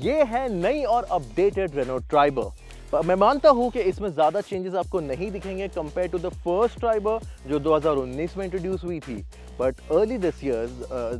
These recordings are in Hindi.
ये है नई और अपडेटेड रेनो ट्राइबर। मैं मानता हूँ कि इसमें ज़्यादा चेंजेस आपको नहीं दिखेंगे compare to the first Triber जो 2019 में इंट्रोड्यूस हुई थी। बट अर्ली दिस ईयर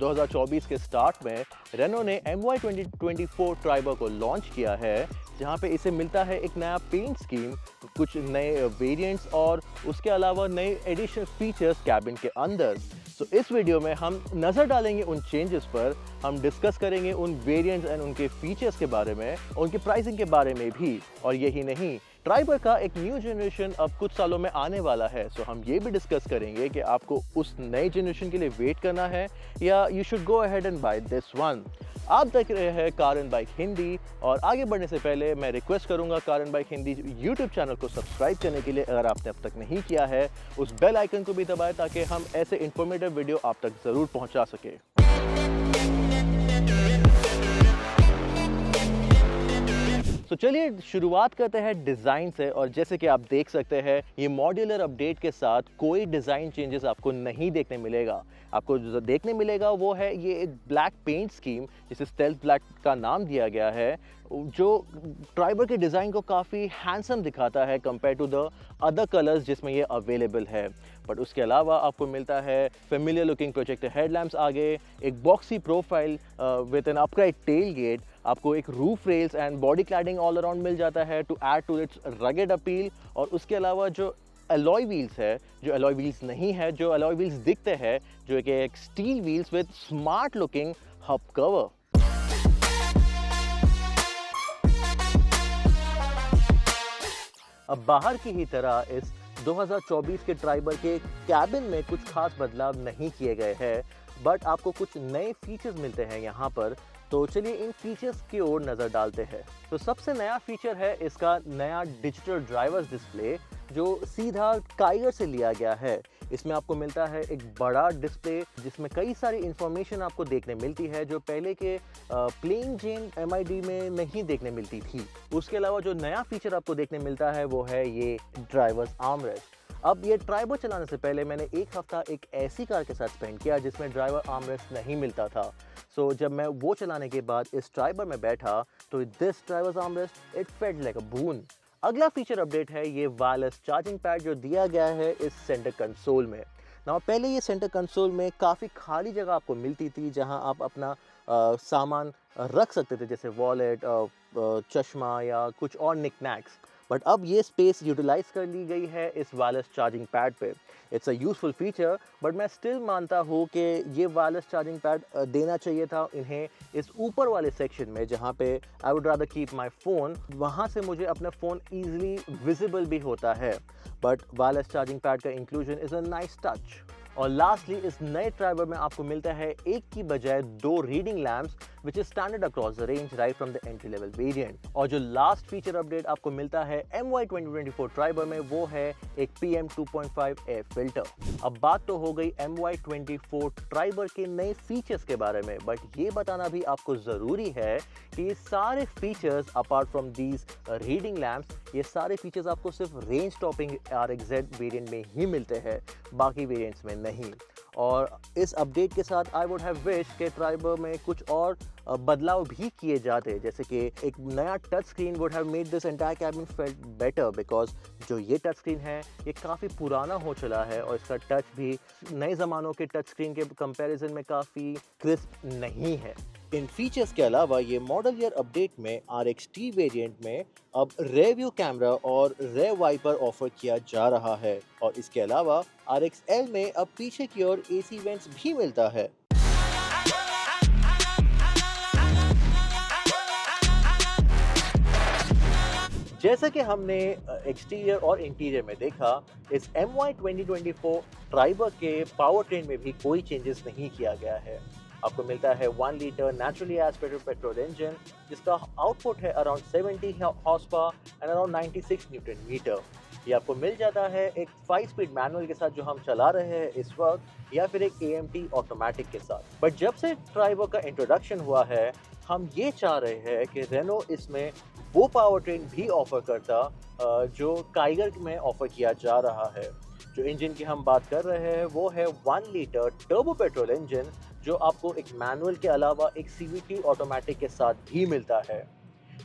2024 के स्टार्ट में रेनो ने MY 2024 ट्राइबर को लॉन्च किया है, जहाँ पे इसे मिलता है एक नया पेंट स्कीम, कुछ नए वेरिएंट्स और उसके अलावा नए एडिशनल फीचर्स कैबिन के अंदर। तो इस वीडियो में हम नज़र डालेंगे उन चेंजेस पर, हम डिस्कस करेंगे उन वेरिएंट्स एंड उनके फीचर्स के बारे में, उनके प्राइसिंग के बारे में भी। और यही नहीं, ट्राइबर का एक न्यू जनरेशन अब कुछ सालों में आने वाला है, सो हम ये भी डिस्कस करेंगे कि आपको उस नए जनरेशन के लिए वेट करना है या you should go ahead and buy this one. आप देख रहे हैं कार एंड बाइक हिंदी, और आगे बढ़ने से पहले मैं रिक्वेस्ट करूंगा car and bike Hindi YouTube channel को सब्सक्राइब करने के लिए, अगर आपने अब तक नहीं किया है उस बेल आइकन को भी दबाएं ताकि हम ऐसे इंफॉर्मेटिव वीडियो आप तक जरूर पहुंचा सके। तो चलिए शुरुआत करते हैं डिज़ाइन से। और जैसे कि आप देख सकते हैं, ये मॉड्यूलर अपडेट के साथ कोई डिज़ाइन चेंजेस आपको नहीं देखने मिलेगा। आपको जो देखने मिलेगा वो है ये एक ब्लैक पेंट स्कीम, जिसे स्टेल्थ ब्लैक का नाम दिया गया है, जो ट्राइबर के डिज़ाइन को काफ़ी हैंडसम दिखाता है compare to the other colours जिसमें ये अवेलेबल है। बट उसके अलावा आपको मिलता है फेमिलियर लुकिंग प्रोजेक्टर हेडलैम्प्स आगे, एक boxy profile with an upright tailgate, आपको एक roof rails and body cladding all around मिल जाता है to add to its rugged appeal. और उसके अलावा जो अलॉय व्हील्स है, जो अलॉय व्हील्स नहीं है, जो अलॉय व्हील्स दिखते हैं, जो कि एक steel wheels with smart looking hub cover. अब बाहर की ही तरह इस 2024 के ट्राइबर के कैबिन में कुछ खास बदलाव नहीं किए गए हैं, बट आपको कुछ नए फीचर्स मिलते हैं यहाँ पर। तो चलिए इन फीचर्स की ओर नज़र डालते हैं। तो सबसे नया फीचर है इसका नया डिजिटल ड्राइवर्स डिस्प्ले, जो सीधा काइगर से लिया गया है। इसमें आपको मिलता है एक बड़ा डिस्प्ले जिसमें कई सारी इंफॉर्मेशन आपको देखने मिलती है, जो पहले के प्लेन जेन MID में नहीं देखने मिलती थी। उसके अलावा जो नया फीचर आपको देखने मिलता है वो है ये ड्राइवर्स आर्मरेस्ट। अब ये ट्राइबर चलाने से पहले मैंने एक हफ्ता एक ऐसी कार के साथ स्पेंड किया जिसमें ड्राइवर आर्मरेस्ट नहीं मिलता था। सो जब मैं वो चलाने के बाद इस ट्राइबर में बैठा तो this driver's armrest it felt like a boon. अगला फीचर अपडेट है ये वायरलेस चार्जिंग पैड जो दिया गया है इस सेंटर कंसोल में। ना पहले ये सेंटर कंसोल में काफ़ी खाली जगह आपको मिलती थी, जहां आप अपना सामान रख सकते थे, जैसे वॉलेट, चश्मा या कुछ और निकनैक्स। बट अब ये स्पेस यूटिलाइज कर ली गई है इस वायरलेस चार्जिंग पैड पे। It's a useful feature, but मैं स्टिल मानता हूँ कि ये वायरलेस चार्जिंग पैड देना चाहिए था इन्हें इस ऊपर वाले सेक्शन में, जहाँ पे I would rather keep my phone, वहाँ से मुझे अपना फ़ोन ईजिली विजिबल भी होता है। बट वायरलेस चार्जिंग पैड का inclusion is a nice touch. और लास्टली इस नए ट्राइबर में आपको मिलता है एक की बजाय 2 reading lamps, which is standard across the range right from the entry level variant. और जो लास्ट फीचर अपडेट आपको मिलता है MY 2024 ट्राइबर में वो है एक PM 2.5 एयर फिल्टर। अब बात तो हो गई MY 24 ट्राइबर के नए फीचर्स के बारे में, बट ये बताना भी आपको जरूरी है कि ये सारे features apart from these reading lamps, ये सारे फीचर्स आपको सिर्फ रेंज टॉपिंग RXZ वेरिएंट में ही मिलते हैं, बाकी वेरिएंट्स में नहीं। और इस अपडेट के साथ आई वुड हैव विश कि ट्राइबर में कुछ और बदलाव भी किए जाते, जैसे कि एक नया touch screen would have made this entire cabin felt better, because जो ये टच स्क्रीन है ये काफ़ी पुराना हो चला है और इसका टच भी नए ज़मानों के टच स्क्रीन के कंपैरिजन में काफ़ी क्रिस्प नहीं है। इन फीचर्स के अलावा ये मॉडल ईयर अपडेट में RXT वेरिएंट में अब रेयर व्यू कैमरा और रेयर वाइपर ऑफर किया जा रहा है, और इसके अलावा RXL में अब पीछे की ओर AC वेंट्स भी मिलता है। जैसा कि हमने एक्सटीरियर और इंटीरियर में देखा, इस MY 2024 ट्राइबर के पावर ट्रेन में भी कोई चेंजेस नहीं किया गया है। आपको मिलता है 1 litre naturally aspirated petrol engine, जिसका आउटपुट है around 70 horsepower and around 96 newton metre. ये आपको मिल जाता है एक 5 स्पीड मैनुअल के साथ जो हम चला रहे हैं इस वक्त, या फिर एक AMT ऑटोमेटिक के साथ। बट जब से ट्राइबर का इंट्रोडक्शन हुआ है, हम ये चाह रहे हैं कि रेनो इसमें वो पावर ट्रेन भी ऑफर करता जो काइगर में ऑफर किया जा रहा है, जो इंजन की हम बात कर रहे हैं वो है 1 लीटर टर्बो पेट्रोल इंजन, जो आपको एक मैनुअल के अलावा एक सीवीटी ऑटोमेटिक के साथ भी मिलता है।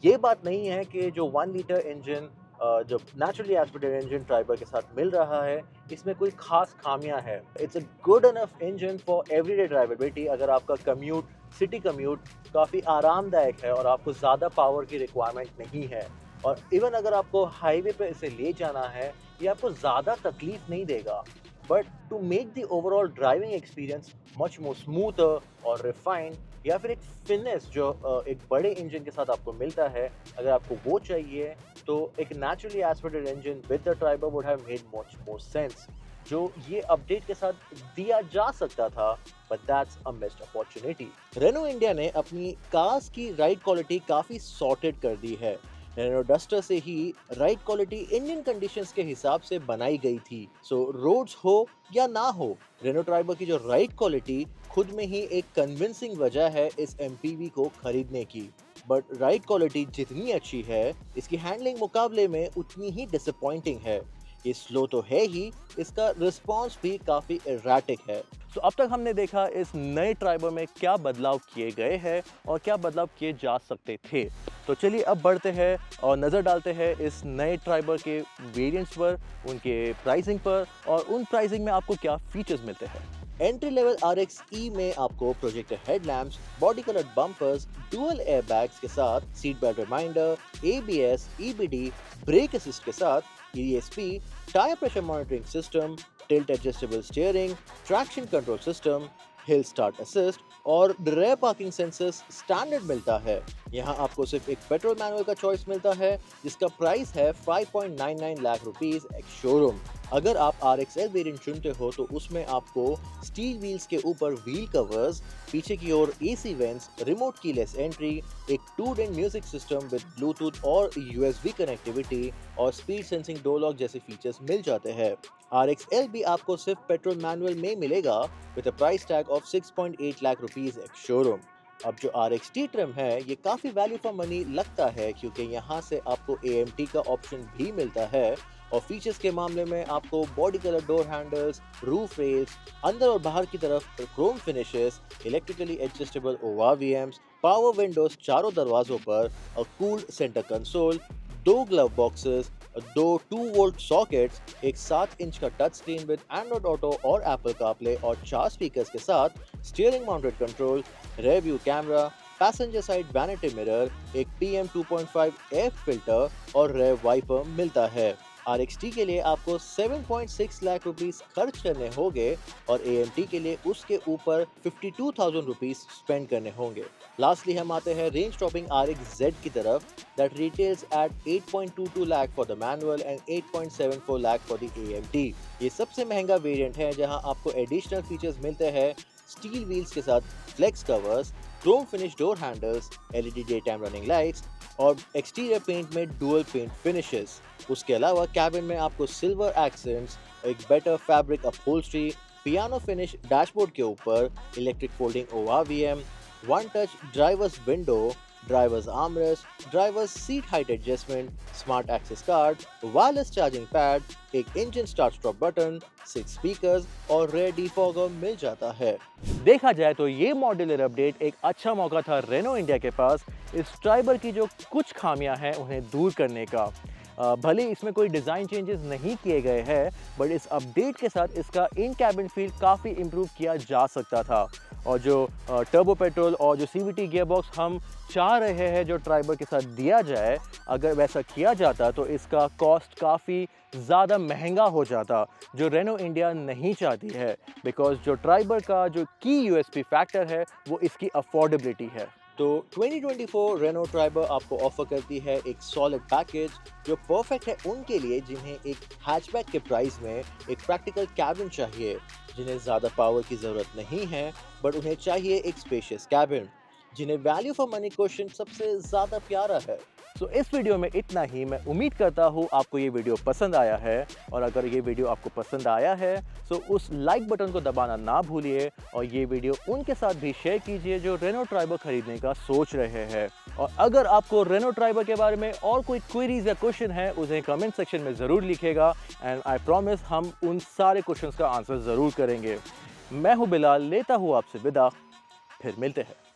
ये बात नहीं है कि जो 1 लीटर इंजन जो नेचुरली एस्पिरेटेड इंजन ट्राइबर के साथ मिल रहा है, इसमें कोई खास खामियां है। It's a good enough engine for everyday drivability. अगर आपका कम्यूट, सिटी कम्यूट काफ़ी आरामदायक है और आपको ज़्यादा पावर की रिक्वायरमेंट नहीं है, और इवन अगर आपको हाईवे पे इसे ले जाना है, ये आपको ज़्यादा तकलीफ नहीं देगा। But to make the overall driving experience much more smoother और रिफाइंड, या फिर एक फिटनेस जो एक बड़े इंजन के साथ आपको मिलता है, अगर आपको वो चाहिए तो एक naturally aspirated engine with the Triber would have made much more sense, जो ये अपडेट के साथ दिया जा सकता था, but that's a missed opportunity. Renault India ने अपनी कार्स की राइड क्वालिटी काफ़ी सॉर्टेड कर दी है। रेनो डस्टर से ही राइड क्वालिटी इंडियन कंडीशंस के हिसाब से बनाई गई थी। सो रोड्स हो या ना हो, रेनो ट्राइबर की जो राइड क्वालिटी खुद में ही एक कन्विंसिंग वजह है इस एमपीवी को खरीदने की। बट राइड क्वालिटी जितनी अच्छी है, इसकी हैंडलिंग मुकाबले में उतनी ही डिसअपॉइंटिंग है। ये स्लो तो है ही, इसका रिस्पॉन्स भी काफ़ी एराटिक है। तो अब तक हमने देखा इस नए ट्राइबर में क्या बदलाव किए गए हैं और क्या बदलाव किए जा सकते थे। तो चलिए अब बढ़ते हैं और नज़र डालते हैं इस नए ट्राइबर के वेरिएंट्स पर, उनके प्राइसिंग पर, और उन प्राइसिंग में आपको क्या फीचर्स मिलते हैं। एंट्री लेवल RX E में आपको projector headlamps, body coloured bumpers, dual airbags के साथ, seat belt reminder, ABS, EBD, brake assist के साथ, ESP, tyre pressure monitoring system, tilt adjustable steering, traction control system, hill start assist और रियर पार्किंग सेंसर्स स्टैंडर्ड मिलता है। यहाँ आपको सिर्फ एक पेट्रोल मैनुअल का चॉइस मिलता है, जिसका प्राइस है 5.99 लाख रुपीस एक्स शोरूम। अगर आप RXL वेरिएंट चुनते हो तो उसमें आपको स्टील व्हील्स के ऊपर व्हील कवर्स, पीछे की ओर AC vents, remote keyless entry, एक 2-in music system with Bluetooth और USB कनेक्टिविटी और स्पीड सेंसिंग डोर लॉक जैसे फीचर्स मिल जाते हैं। RXL भी आपको सिर्फ पेट्रोल मैनुअल में मिलेगा with a price tag of 6.8 lakh rupees ex showroom. अब जो RXT ट्रिम है, ये काफ़ी वैल्यू फॉर मनी लगता है, क्योंकि यहाँ से आपको AMT का ऑप्शन भी मिलता है, और फीचर्स के मामले में आपको body colour door handles, roof rails, अंदर और बाहर की तरफ chrome finishes, electrically adjustable ORVMs, power windows चारों दरवाजों पर, और cooled centre console, 2 glove boxes, 2 2-वोल्ट सॉकेट्स, एक 7 इंच का touch screen with Android Auto और एप्पल कारप्ले और 4 स्पीकर्स के साथ, steering mounted control, rear view camera, passenger side vanity mirror, एक PM 2.5 एयर फिल्टर और रेयर वाइपर मिलता है। RXT के लिए आपको 7.6 लाख रुपीस खर्च करने होंगे और AMT के लिए उसके ऊपर 52,000 रुपीस स्पेंड करने होंगे। लास्टली हम आते हैं रेंज टॉपिंग RX-Z की तरफ, that retails at 8.22 lakh for the manual and 8.74 lakh for the AMT। ये सबसे महंगा वेरिएंट है, जहां आपको एडिशनल फीचर्स मिलते हैं स्टील व्हील्स के साथ flex covers, chrome finish door handles, LED day time running lights और एक्सटीरियर पेंट में डुअल पेंट फिनिशेस। उसके अलावा कैबिन में आपको सिल्वर एक्सेंट्स, एक better fabric upholstery, piano finish dashboard के ऊपर, electric folding ORVM, one touch driver's window, driver's armrest, driver's seat height adjustment, smart access card, wireless charging pad, एक engine start stop button, 6 speakers और रेयर डिफॉगर मिल जाता है। देखा जाए तो ये मॉड्यूलर अपडेट एक अच्छा मौका था रेनो इंडिया के पास इस ट्राइबर की जो कुछ खामियां हैं उन्हें दूर करने का। भले इसमें कोई डिज़ाइन चेंजेस नहीं किए गए हैं, बट इस अपडेट के साथ इसका इन कैबिन फील काफ़ी इम्प्रूव किया जा सकता था। और जो टर्बो पेट्रोल और जो CVT गियरबॉक्स हम चाह रहे हैं जो ट्राइबर के साथ दिया जाए, अगर वैसा किया जाता तो इसका कॉस्ट काफ़ी ज़्यादा महंगा हो जाता, जो रेनो इंडिया नहीं चाहती है, बिकॉज जो ट्राइबर का जो की USP फैक्टर है वो इसकी अफोर्डेबिलिटी है। तो 2024 रेनो ट्राइबर आपको ऑफर करती है एक सॉलिड पैकेज जो परफेक्ट है उनके लिए जिन्हें एक हैचबैक के प्राइस में एक प्रैक्टिकल कैबिन चाहिए, जिन्हें ज़्यादा पावर की ज़रूरत नहीं है, बट उन्हें चाहिए एक स्पेशियस कैबिन, जिन्हें वैल्यू फॉर मनी क्वेश्चन सबसे ज़्यादा प्यारा है। सो इस वीडियो में इतना ही। मैं उम्मीद करता हूँ आपको ये वीडियो पसंद आया है, और अगर ये वीडियो आपको पसंद आया है तो उस लाइक बटन को दबाना ना भूलिए, और ये वीडियो उनके साथ भी शेयर कीजिए जो रेनो ट्राइबर खरीदने का सोच रहे हैं। और अगर आपको रेनो ट्राइबर के बारे में और कोई क्वेरीज या क्वेश्चन है उन्हें कमेंट सेक्शन में ज़रूर लिखिएगा, एंड आई प्रॉमिस हम उन सारे क्वेश्चंस का आंसर ज़रूर करेंगे। मैं हूँ बिलाल, लेता हूँ आपसे विदा, फिर मिलते हैं।